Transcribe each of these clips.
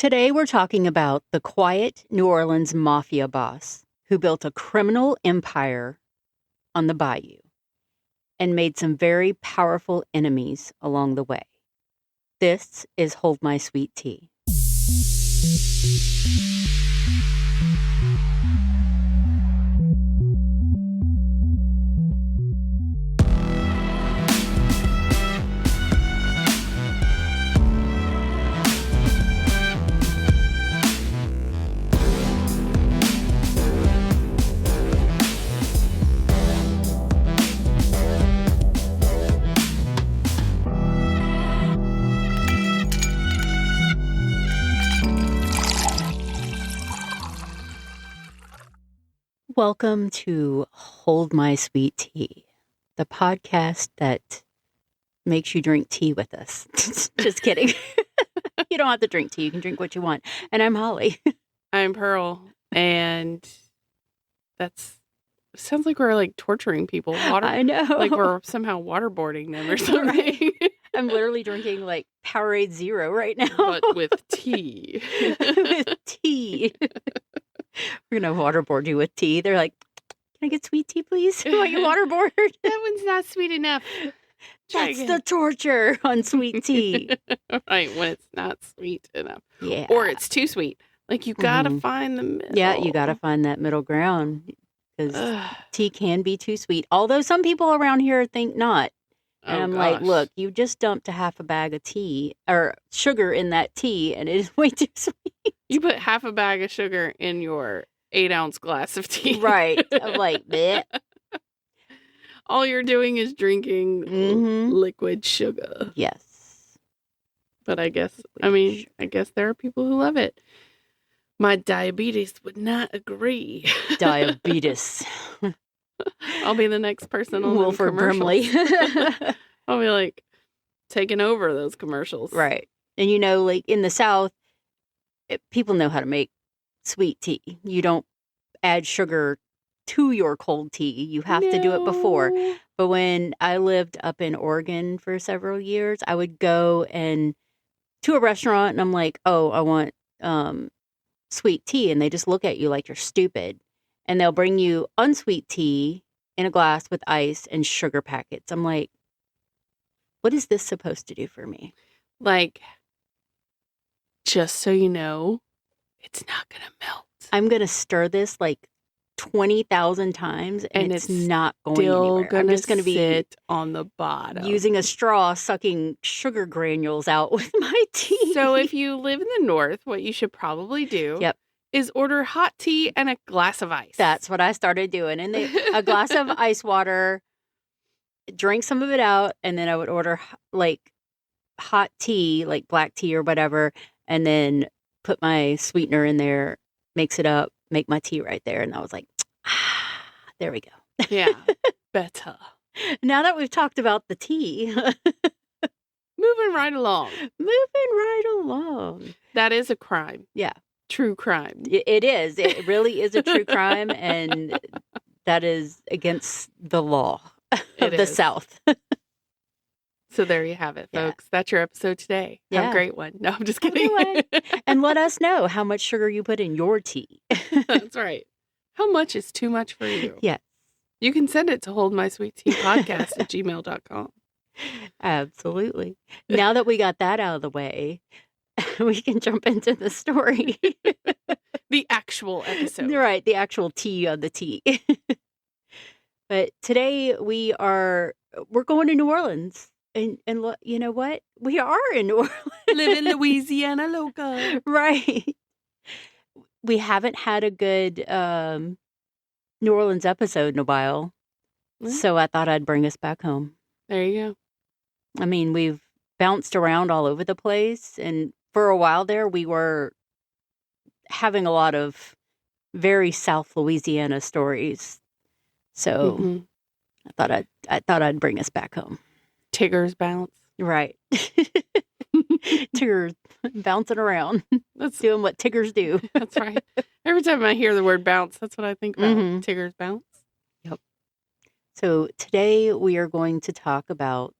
Today we're talking about the quiet New Orleans Mafia boss who built a criminal empire on the bayou and made some very powerful enemies along the way. This is Hold My Sweet Tea. Welcome to Hold My Sweet Tea, the podcast that makes you drink tea with us. Just kidding. You don't have to drink tea. You can drink what you want. And I'm Holly. I'm Pearl. And sounds like we're like torturing people. I know. Like we're somehow waterboarding them or something. Right. I'm literally drinking like Powerade Zero right now. But with tea. With tea. We're going to waterboard you with tea. They're like, can I get sweet tea, please? Want your waterboard? That one's not sweet enough. That's the torture on sweet tea. Right, when it's not sweet enough. Yeah. Or it's too sweet. Like you got to find the middle. Yeah, you got to find that middle ground because tea can be too sweet. Although some people around here think not. And I'm like, look, you just dumped a half a bag of tea or sugar in that tea and it is way too sweet. You put half a bag of sugar in your 8-ounce glass of tea. Right. I'm like, bleh. All you're doing is drinking liquid sugar. Yes. But I guess there are people who love it. My diabetes would not agree. Diabetes. I'll be the next person on Wilford Brimley. I'll be like taking over those commercials. Right. And like in the South, people know how to make sweet tea. You don't add sugar to your cold tea. You have to do it before. But when I lived up in Oregon for several years, I would go to a restaurant and I'm like, oh, I want sweet tea. And they just look at you like you're stupid. And they'll bring you unsweet tea in a glass with ice and sugar packets. I'm like, what is this supposed to do for me? Like, just so you know, it's not going to melt. I'm going to stir this like 20,000 times and it's not going anywhere. I'm just going to be sit on the bottom. Using a straw, sucking sugar granules out with my tea. So if you live in the North, what you should probably do is order hot tea and a glass of ice. That's what I started doing. And a glass of ice water, drink some of it out, and then I would order like hot tea, like black tea or whatever, and then put my sweetener in there, mix it up, make my tea right there. And I was like, there we go. Yeah, better. Now that we've talked about the tea. Moving right along. That is a crime. Yeah. True crime. It is. It really is a true crime. And that is against the law of the South. So there you have it, folks. That's your episode today. Yeah. Have a great one. No, I'm just kidding. And let us know how much sugar you put in your tea. That's right. How much is too much for you? Yes. You can send it to holdmysweetteapodcast@gmail.com. Absolutely. Now that we got that out of the way, we can jump into the story. The actual episode. Right. The actual tea of the tea. But today we're going to New Orleans. And you know what? We are in New Orleans. Live in Louisiana loca. Right. We haven't had a good New Orleans episode in a while. So I thought I'd bring us back home. There you go. I mean, we've bounced around all over the place. And for a while there, we were having a lot of very South Louisiana stories. So I thought I'd bring us back home. Tigger's bounce. Right. Tigger's bouncing around. That's doing what Tiggers do. That's right. Every time I hear the word bounce, that's what I think about. Tigger's bounce. Yep. So today we are going to talk about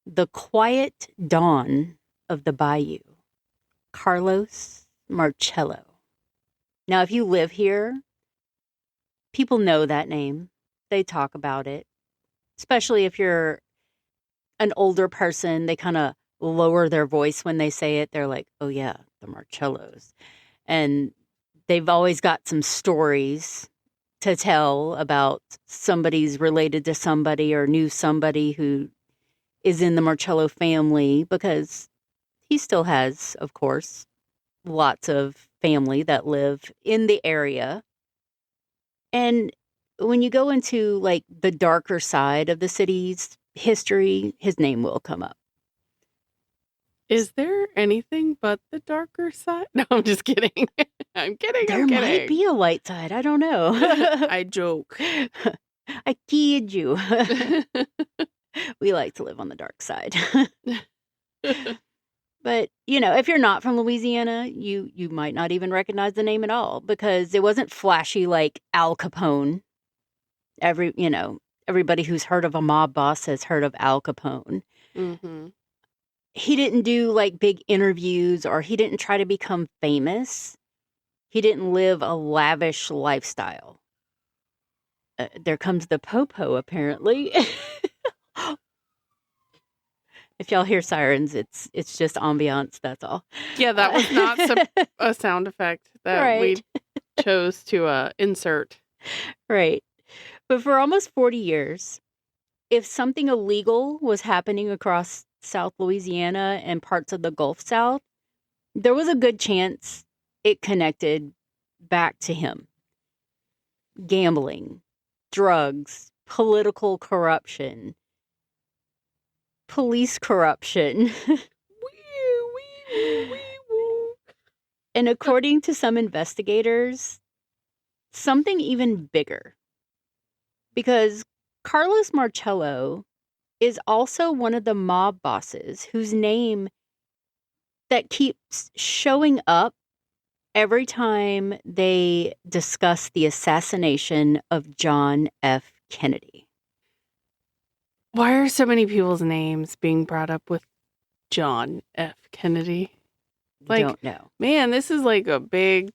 the quiet dawn of the bayou. Carlos Marcello. Now, if you live here, people know that name. They talk about it, especially if you're an older person. They kind of lower their voice when they say it. They're like, oh, yeah, the Marcellos. And they've always got some stories to tell about somebody's related to somebody or knew somebody who is in the Marcello family, because he still has, of course, lots of family that live in the area. And when you go into like the darker side of the city's history, his name will come up. Is there anything but the darker side? No, I'm just kidding. I'm kidding. There might be a light side. I don't know. I joke. I kid you. We like to live on the dark side. But, you know, if you're not from Louisiana, you might not even recognize the name at all, because it wasn't flashy like Al Capone. Everybody who's heard of a mob boss has heard of Al Capone. Mm-hmm. He didn't do like big interviews, or he didn't try to become famous. He didn't live a lavish lifestyle. There comes the popo, apparently. If y'all hear sirens, it's just ambiance, that's all. Yeah, that was not a sound effect that we chose to insert. Right. But for almost 40 years, if something illegal was happening across South Louisiana and parts of the Gulf South, there was a good chance it connected back to him. Gambling, drugs, political corruption, police corruption. And according to some investigators, something even bigger. Because Carlos Marcello is also one of the mob bosses whose name that keeps showing up every time they discuss the assassination of John F. Kennedy. Why are so many people's names being brought up with John F. Kennedy? Don't know. Man, this is like a big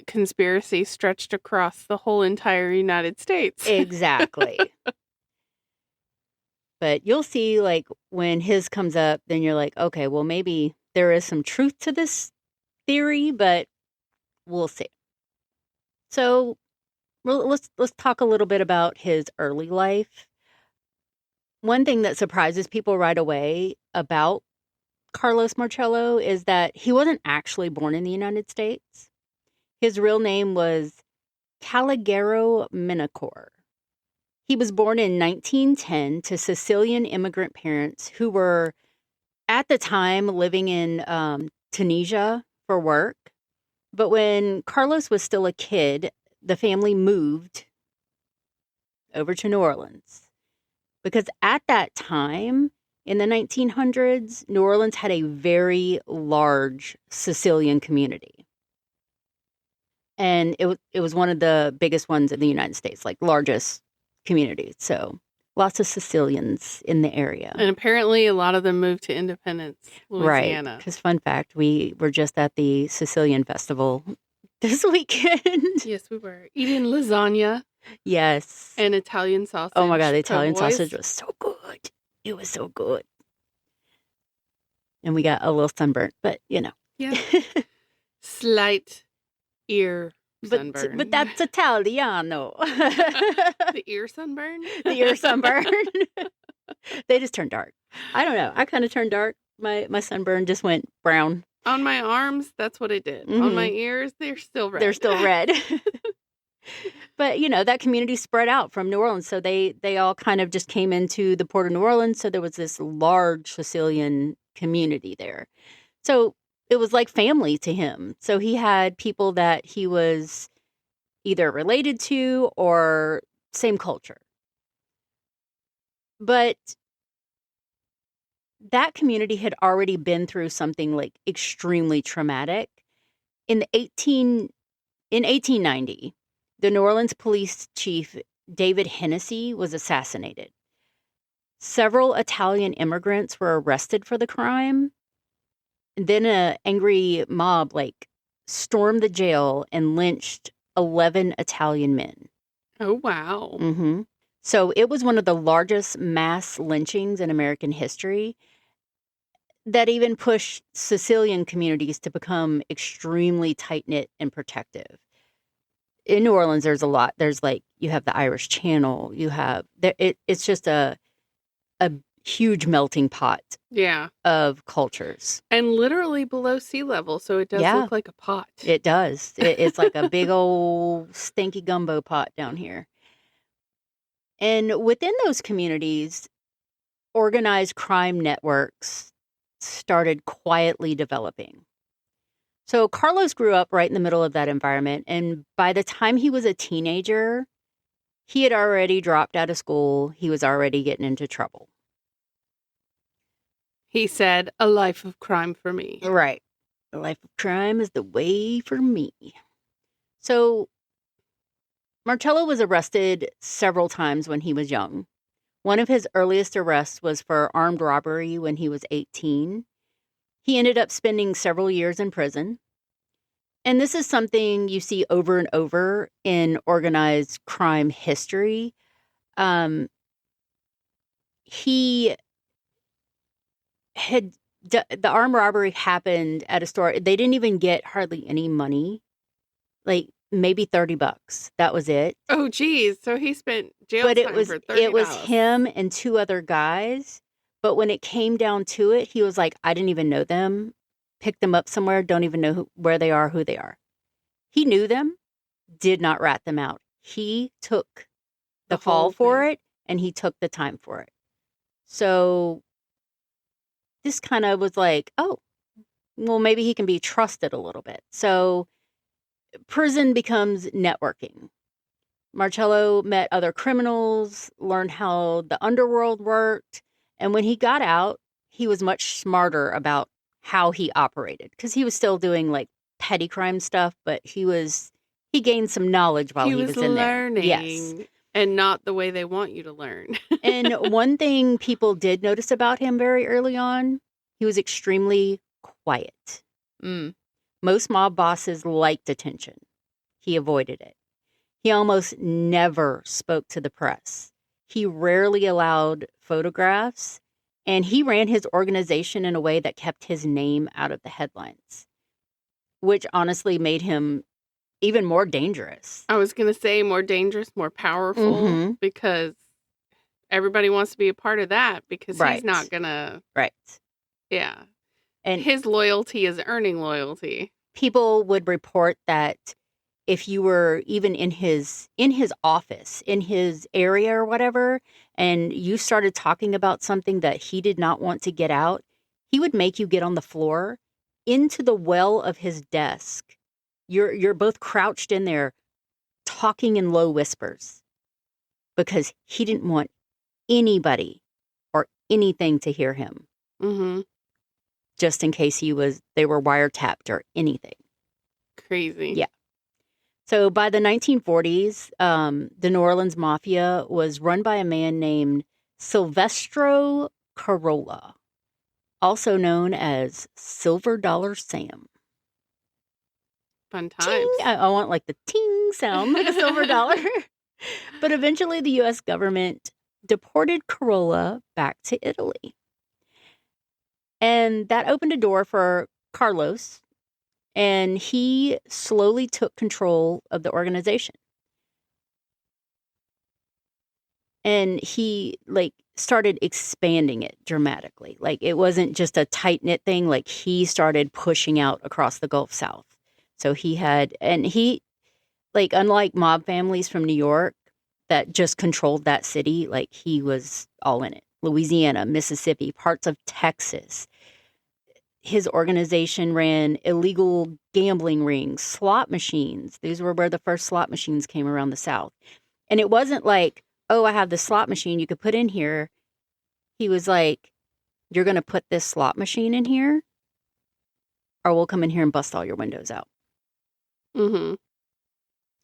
conspiracy stretched across the whole entire United States. Exactly. But you'll see, like, when his comes up, then you're like, okay, well, maybe there is some truth to this theory, but we'll see. So let's talk a little bit about his early life. One thing that surprises people right away about Carlos Marcello is that he wasn't actually born in the United States. His real name was Calligero Minacor. He was born in 1910 to Sicilian immigrant parents who were, at the time, living in Tunisia for work. But when Carlos was still a kid, the family moved over to New Orleans. Because at that time, in the 1900s, New Orleans had a very large Sicilian community. And it was one of the biggest ones in the United States, like largest community. So lots of Sicilians in the area. And apparently a lot of them moved to Independence, Louisiana. Right. Because fun fact, we were just at the Sicilian Festival this weekend. Yes, we were. Eating lasagna. Yes. And Italian sausage. Oh my God, the Italian sausage was so good. It was so good. And we got a little sunburnt, but you know. Yeah. Slight ear sunburn. But that's Italiano. The ear sunburn? The ear sunburn. They just turned dark. I don't know. I kind of turned dark. My sunburn just went brown. On my arms, that's what it did. Mm-hmm. On my ears, they're still red. They're still red. But, you know, that community spread out from New Orleans. So they all kind of just came into the port of New Orleans. So there was this large Sicilian community there. So it was like family to him. So he had people that he was either related to or same culture. But that community had already been through something like extremely traumatic. In 1890, the New Orleans police chief, David Hennessy, was assassinated. Several Italian immigrants were arrested for the crime. then an angry mob stormed the jail and lynched 11 Italian men. Oh, wow. Mm-hmm. So it was one of the largest mass lynchings in American history that even pushed Sicilian communities to become extremely tight-knit and protective. In New Orleans, there's a lot. There's you have the Irish Channel. You have it's just a huge melting pot. Yeah. Of cultures. And literally below sea level, so it does look like a pot. It does. It's like a big old stinky gumbo pot down here. And within those communities, organized crime networks started quietly developing. So Carlos grew up right in the middle of that environment, and by the time he was a teenager, he had already dropped out of school. He was already getting into trouble. He said, "A life of crime for me." Right. A life of crime is the way for me. So Marcello was arrested several times when he was young. One of his earliest arrests was for armed robbery when he was 18. He ended up spending several years in prison. And this is something you see over and over in organized crime history. He had the armed robbery happened at a store. They didn't even get hardly any money, maybe $30. That was it. Oh, geez. So he spent jail time for $30. It was him and two other guys. But when it came down to it, he was like, I didn't even know them. Picked them up somewhere. Don't even know where they are, who they are. He knew them, did not rat them out. He took the fall for it, and he took the time for it. So this kind of was like, oh, well, maybe he can be trusted a little bit. So prison becomes networking. Marcello met other criminals, learned how the underworld worked. And when he got out, he was much smarter about how he operated because he was still doing petty crime stuff, but he gained some knowledge while he was in learning, there. Yes. And not the way they want you to learn. And one thing people did notice about him very early on, he was extremely quiet. Most mob bosses liked attention. He avoided it. He almost never spoke to the press. He rarely allowed photographs, and he ran his organization in a way that kept his name out of the headlines, which honestly made him even more dangerous. I was going to say more dangerous, more powerful, because everybody wants to be a part of that because he's not going to. Right. Yeah. And his loyalty is earning loyalty. People would report that if you were even in his office, in his area or whatever, and you started talking about something that he did not want to get out, he would make you get on the floor into the well of his desk. You're both crouched in there talking in low whispers because he didn't want anybody or anything to hear him. Mm-hmm. Just in case they were wiretapped or anything. Crazy. Yeah. So by the 1940s, the New Orleans Mafia was run by a man named Silvestro Carolla, also known as Silver Dollar Sam. Fun times. I want the ting sound, like a silver dollar. But eventually the U.S. government deported Carolla back to Italy. And that opened a door for Carlos, and he slowly took control of the organization. And he started expanding it dramatically. It wasn't just a tight-knit thing. He started pushing out across the Gulf South. So he unlike mob families from New York that just controlled that city, he was all in it. Louisiana, Mississippi, parts of Texas. His organization ran illegal gambling rings, slot machines. These were where the first slot machines came around the South. And it wasn't oh, I have this slot machine you could put in here. He was you're going to put this slot machine in here, or we'll come in here and bust all your windows out. Mm-hmm.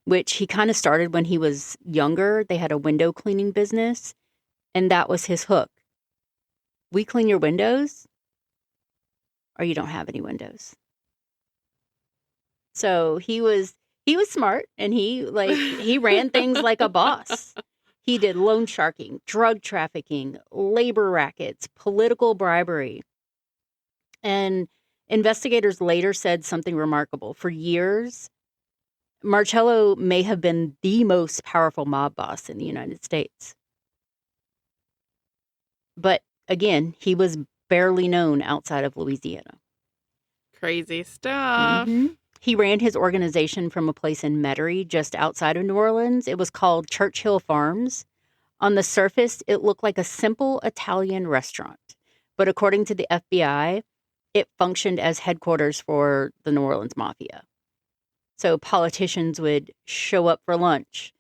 Which he kind of started when he was younger. They had a window cleaning business, and that was his hook. We clean your windows? or you don't have any windows. So he was smart, and he ran things like a boss. He did loan sharking, drug trafficking, labor rackets, political bribery. And investigators later said something remarkable. For years, Marcello may have been the most powerful mob boss in the United States. But again, he was barely known outside of Louisiana. Crazy stuff. Mm-hmm. He ran his organization from a place in Metairie, just outside of New Orleans. It was called Churchill Farms. On the surface, it looked like a simple Italian restaurant. But according to the FBI, it functioned as headquarters for the New Orleans Mafia. So politicians would show up for lunch,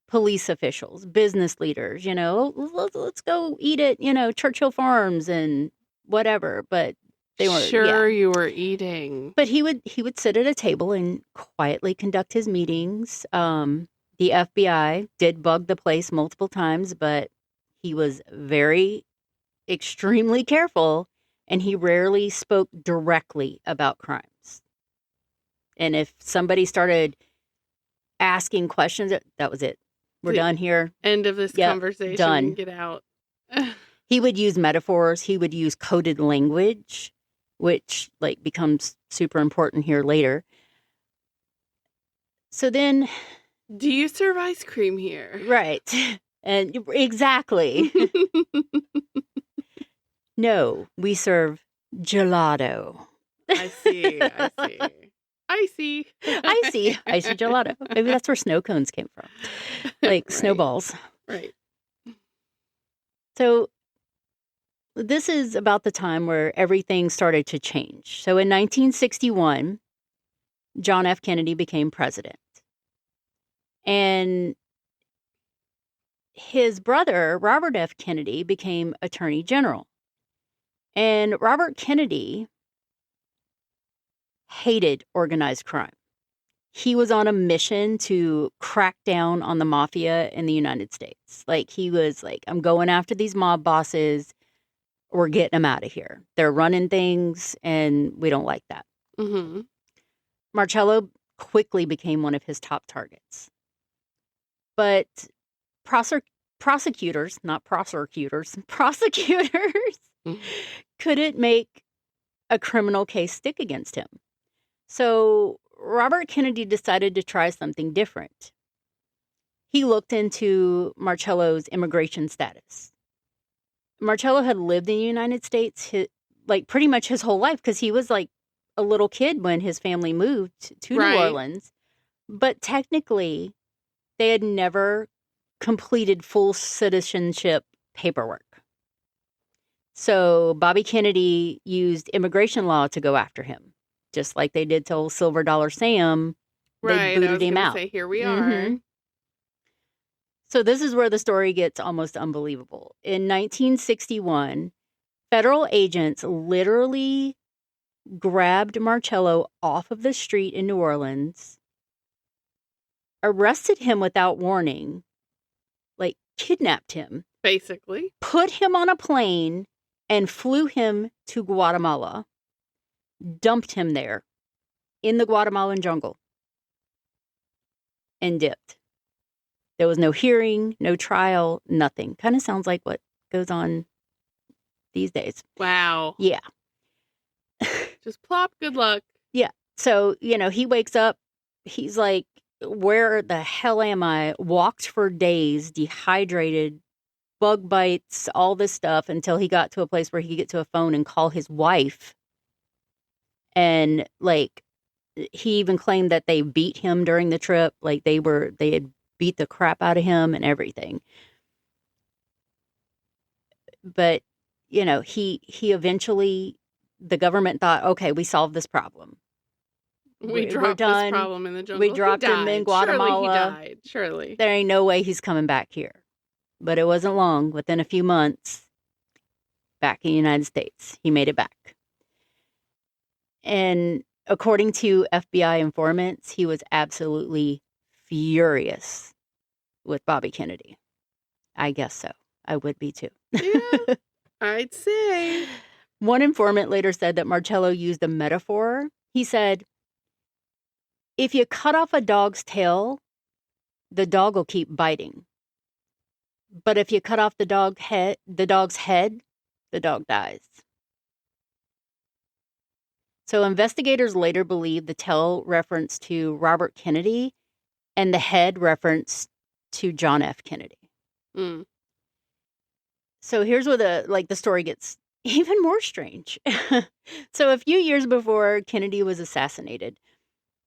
police officials, business leaders, let's go eat at, Churchill Farms and whatever. But they weren't sure you were eating. But he would sit at a table and quietly conduct his meetings. The FBI did bug the place multiple times, but he was extremely careful, and he rarely spoke directly about crimes. And if somebody started asking questions, that was it. We're done here. End of this conversation. Done. Get out. He would use metaphors. He would use coded language, which becomes super important here later. So then... Do you serve ice cream here? Right. And exactly. No, we serve gelato. I see. Icy gelato. Maybe that's where snow cones came from. Right. Snowballs. Right. So this is about the time where everything started to change. So in 1961, John F. Kennedy became president. And his brother, Robert F. Kennedy, became Attorney General. And Robert Kennedy hated organized crime. He was on a mission to crack down on the mafia in the United States. He was I'm going after these mob bosses. We're getting them out of here. They're running things, and we don't like that. Mm-hmm. Marcello quickly became one of his top targets. But prosecutors couldn't make a criminal case stick against him. So Robert Kennedy decided to try something different. He looked into Marcello's immigration status. Marcello had lived in the United States pretty much his whole life, because he was a little kid when his family moved to New Orleans. But technically, they had never completed full citizenship paperwork. So Bobby Kennedy used immigration law to go after him, just like they did to old Silver Dollar Sam. They booted him out. Say, here we are. Mm-hmm. So this is where the story gets almost unbelievable. In 1961, federal agents literally grabbed Marcello off of the street in New Orleans, arrested him without warning, kidnapped him, basically, put him on a plane, and flew him to Guatemala, dumped him there in the Guatemalan jungle, and dipped. There was no hearing, no trial, nothing. Kind of sounds like what goes on these days. Wow. Yeah. Just plop, good luck. Yeah. So, he wakes up, he's like, where the hell am I? Walked for days, dehydrated, bug bites, all this stuff, until he got to a place where he could get to a phone and call his wife. And he even claimed that they beat him during the trip. They had beat the crap out of him and everything. But, he eventually, the government thought, okay, we solved this problem. We dropped this problem in the jungle. We dropped him in Guatemala. Surely he died. Surely. There ain't no way he's coming back here. But it wasn't long. Within a few months, back in the United States, he made it back. And according to FBI informants, he was absolutely furious with Bobby Kennedy. I guess so. I would be too. Yeah, I'd say. One informant later said that Marcello used a metaphor. He said, if you cut off a dog's tail, the dog will keep biting. But if you cut off the dog's head, the dog dies. So investigators later believed the tail reference to Robert Kennedy and the head reference to John F. Kennedy. Mm. So here's where the story gets even more strange. So a few years before Kennedy was assassinated,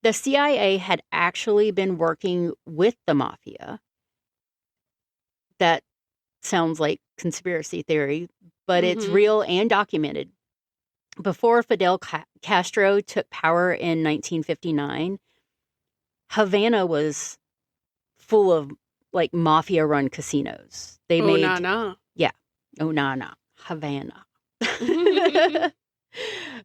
the CIA had actually been working with the mafia. That sounds like conspiracy theory, but it's real and documented. Before Fidel Castro took power in 1959, Havana was full of like mafia-run casinos. They made Havana.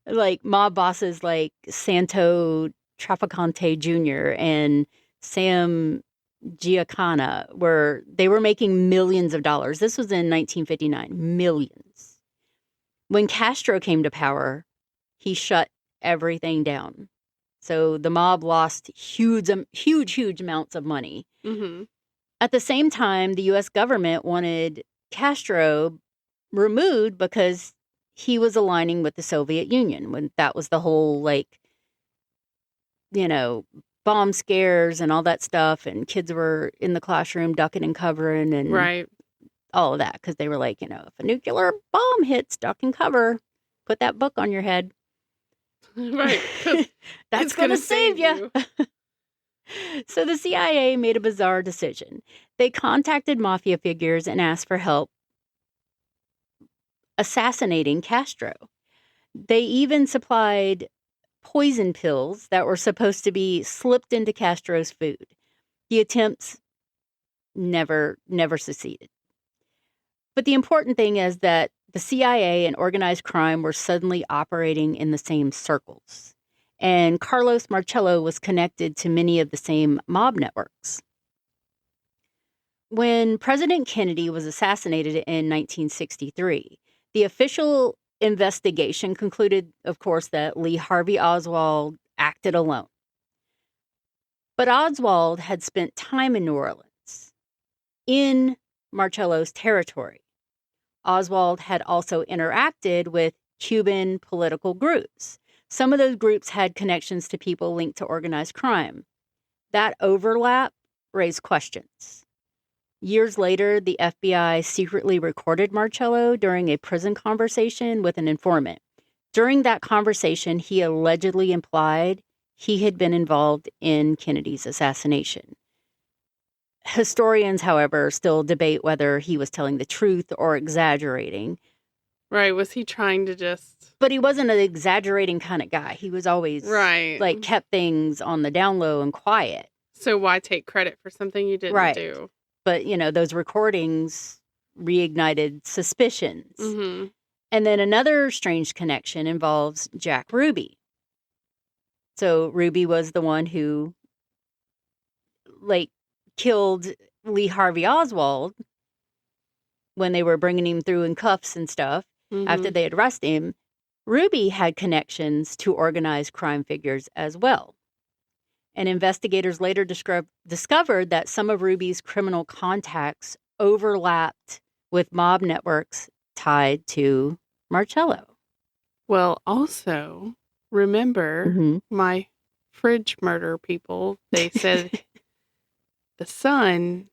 Like mob bosses like Santo Trafficante Jr. and Sam Giancana were making millions of dollars. This was in 1959, millions. When Castro came to power, he shut everything down. So the mob lost huge amounts of money. Mm-hmm. At the same time, the U.S. government wanted Castro removed because he was aligning with the Soviet Union when that was the whole, bomb scares and all that stuff. And kids were in the classroom ducking and covering and all of that because they were like, if a nuclear bomb hits, duck and cover. Put that book on your head. Right. That's going to save you. So the CIA made a bizarre decision. They contacted mafia figures and asked for help assassinating Castro. They even supplied poison pills that were supposed to be slipped into Castro's food. The attempts never succeeded. But the important thing is that the CIA and organized crime were suddenly operating in the same circles. And Carlos Marcello was connected to many of the same mob networks. When President Kennedy was assassinated in 1963, the official investigation concluded, of course, that Lee Harvey Oswald acted alone. But Oswald had spent time in New Orleans, in Marcello's territory. Oswald had also interacted with Cuban political groups. Some of those groups had connections to people linked to organized crime. That overlap raised questions. Years later, the FBI secretly recorded Marcello during a prison conversation with an informant. During that conversation, he allegedly implied he had been involved in Kennedy's assassination. Historians, however, still debate whether he was telling the truth or exaggerating. Right. Was he trying to just... But he wasn't an exaggerating kind of guy. He was always kept things on the down low and quiet. So why take credit for something you didn't do? But, those recordings reignited suspicions. Mm-hmm. And then another strange connection involves Jack Ruby. So Ruby was the one who, killed Lee Harvey Oswald when they were bringing him through in cuffs and stuff after they had arrested him. Ruby had connections to organized crime figures as well. And investigators later discovered that some of Ruby's criminal contacts overlapped with mob networks tied to Marcello. Well, also, remember my fridge murder people, they said the son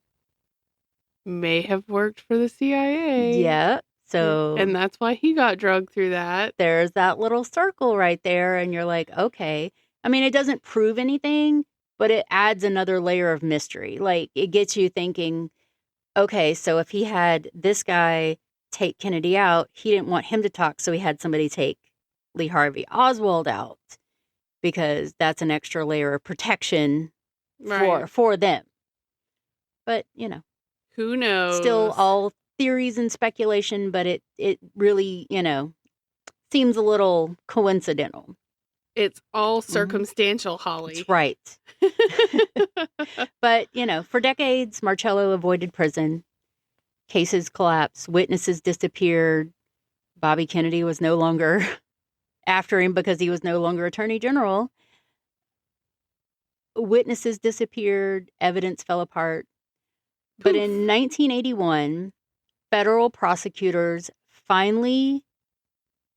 may have worked for the CIA. Yeah. So, and that's why he got drugged through that. There's that little circle right there. And you're like, okay. I mean, it doesn't prove anything, but it adds another layer of mystery. It gets you thinking, okay, so if he had this guy take Kennedy out, he didn't want him to talk, so he had somebody take Lee Harvey Oswald out because that's an extra layer of protection for them. But, who knows? Still all theories and speculation, but it really, seems a little coincidental. It's all circumstantial, Holly. That's right. But, for decades, Marcello avoided prison. Cases collapsed. Witnesses disappeared. Bobby Kennedy was no longer after him because he was no longer Attorney General. Witnesses disappeared, evidence fell apart. But in 1981, federal prosecutors finally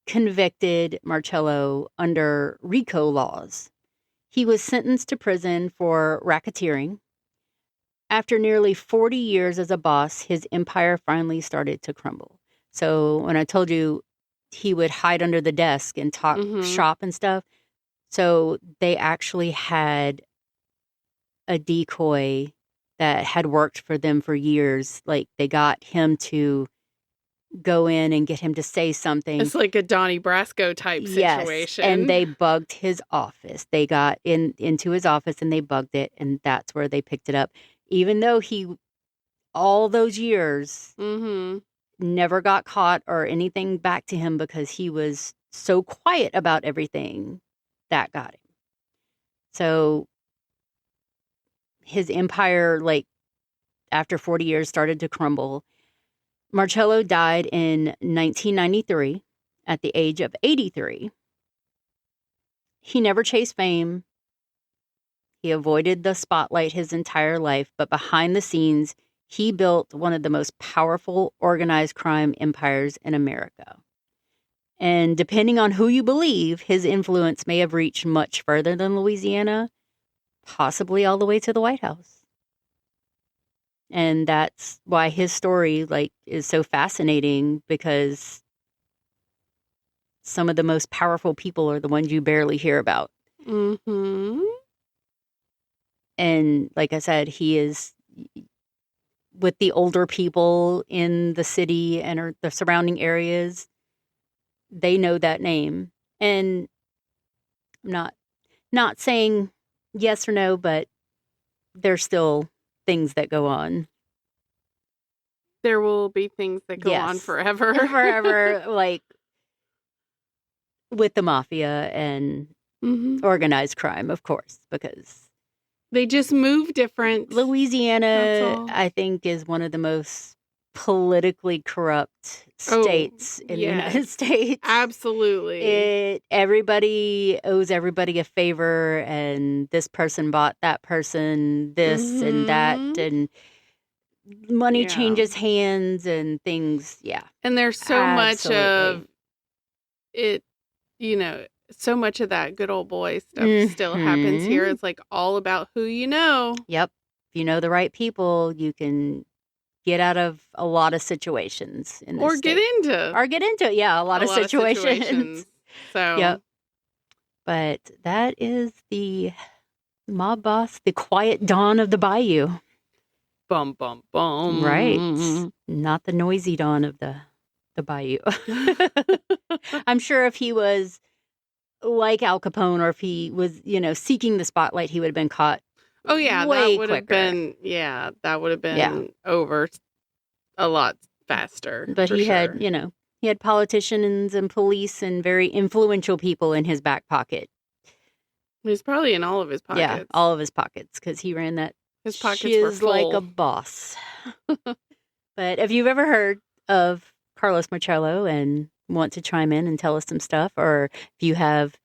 convicted Marcello under RICO laws. He was sentenced to prison for racketeering. After nearly 40 years as a boss, his empire finally started to crumble. So when I told you he would hide under the desk and talk shop and stuff, so they actually had a decoy that had worked for them for years. Like, they got him to go in and get him to say something. It's like a Donnie Brasco type situation. And they bugged his office. They got into his office and they bugged it, and that's where they picked it up. Even though he, all those years, never got caught or anything back to him because he was so quiet about everything, that got him. So his empire, like, after 40 years, started to crumble. Marcello died in 1993 at the age of 83. He never chased fame. He avoided the spotlight his entire life, but behind the scenes, he built one of the most powerful organized crime empires in America. And depending on who you believe, his influence may have reached much further than Louisiana, possibly all the way to the White House. And that's why his story, like, is so fascinating, because some of the most powerful people are the ones you barely hear about. And like I said, he is with the older people in the city and the surrounding areas. They know that name. And I'm not saying yes or no, but there's still things that go on. There will be things that go on forever. Forever, like with the mafia and organized crime, of course, because they just move different. Louisiana, I think, is one of the most politically corrupt states in the United States. Absolutely. Everybody owes everybody a favor, and this person bought that person this and that, and money changes hands and things. And there's so much of it, so much of that good old boy stuff still happens here. It's like all about who you know. Yep. If you know the right people, you can get out of a lot of situations in this get into it. Yeah, a lot of situations. So yep. But that is the mob boss, the quiet dawn of the bayou. Bum bum bum. Right. Not the noisy dawn of the bayou. I'm sure if he was like Al Capone, or if he was, seeking the spotlight, he would have been caught. Oh yeah, that would have been over a lot faster. But he had politicians and police and very influential people in his back pocket. He was probably in all of his pockets. Yeah, all of his pockets, because he ran that. His pockets were full. Like a boss. But if you've ever heard of Carlos Marcello and want to chime in and tell us some stuff, or if you have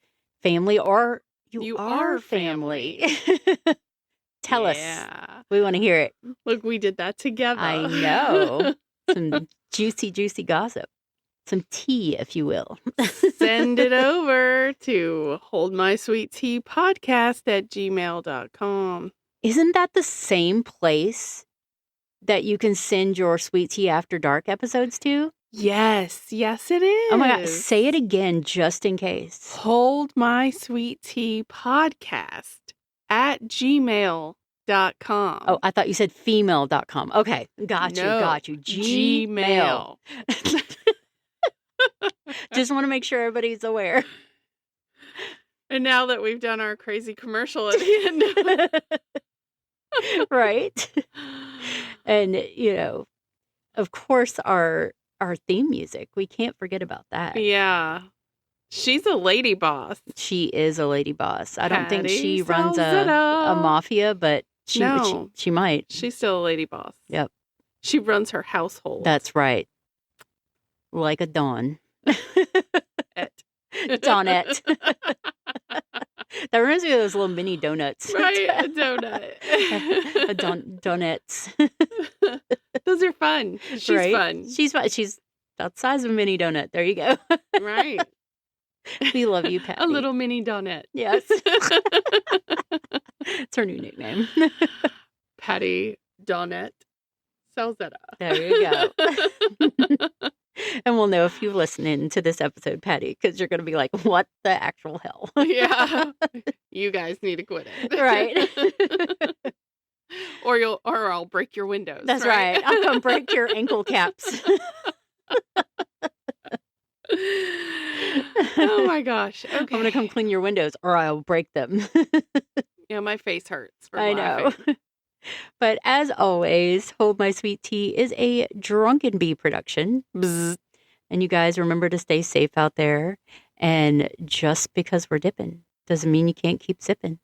family, or you are family. Tell us. We want to hear it. Look, we did that together. I know. Some juicy, juicy gossip. Some tea, if you will. Send it over to holdmysweetteapodcast@gmail.com. Isn't that the same place that you can send your Sweet Tea After Dark episodes to? Yes, it is. Oh my God, say it again just in case. holdmysweetteapodcast@gmail.com. Oh, I thought you said female.com. Okay, got you. Gmail. Just want to make sure everybody's aware. And now that we've done our crazy commercial at the end. Right. And, of course, our theme music. We can't forget about that. Yeah. She's a lady boss. She is a lady boss. I don't think she runs a mafia, but she might. She's still a lady boss. Yep. She runs her household. That's right. Like a dawn. Donut. That reminds me of those little mini donuts. Right, a donut. Donuts. Those are fun. She's right? fun. She's fun. She's about the size of a mini donut. There you go. Right. We love you, Patty. A little mini donut. Yes. It's her new nickname. Patty Donut Salzetta. There you go. And we'll know if you've listened to this episode, Patty, because you're going to be like, what the actual hell? Yeah. You guys need to quit it. Right. Or I'll break your windows. That's right. I'll come break your ankle caps. Oh my gosh. Okay. I'm going to come clean your windows or I'll break them. Yeah, my face hurts from I laughing. know. But as always, Hold My Sweet Tea is a Drunken Bee production. Bzz. And you guys remember to stay safe out there. And just because we're dipping doesn't mean you can't keep sipping.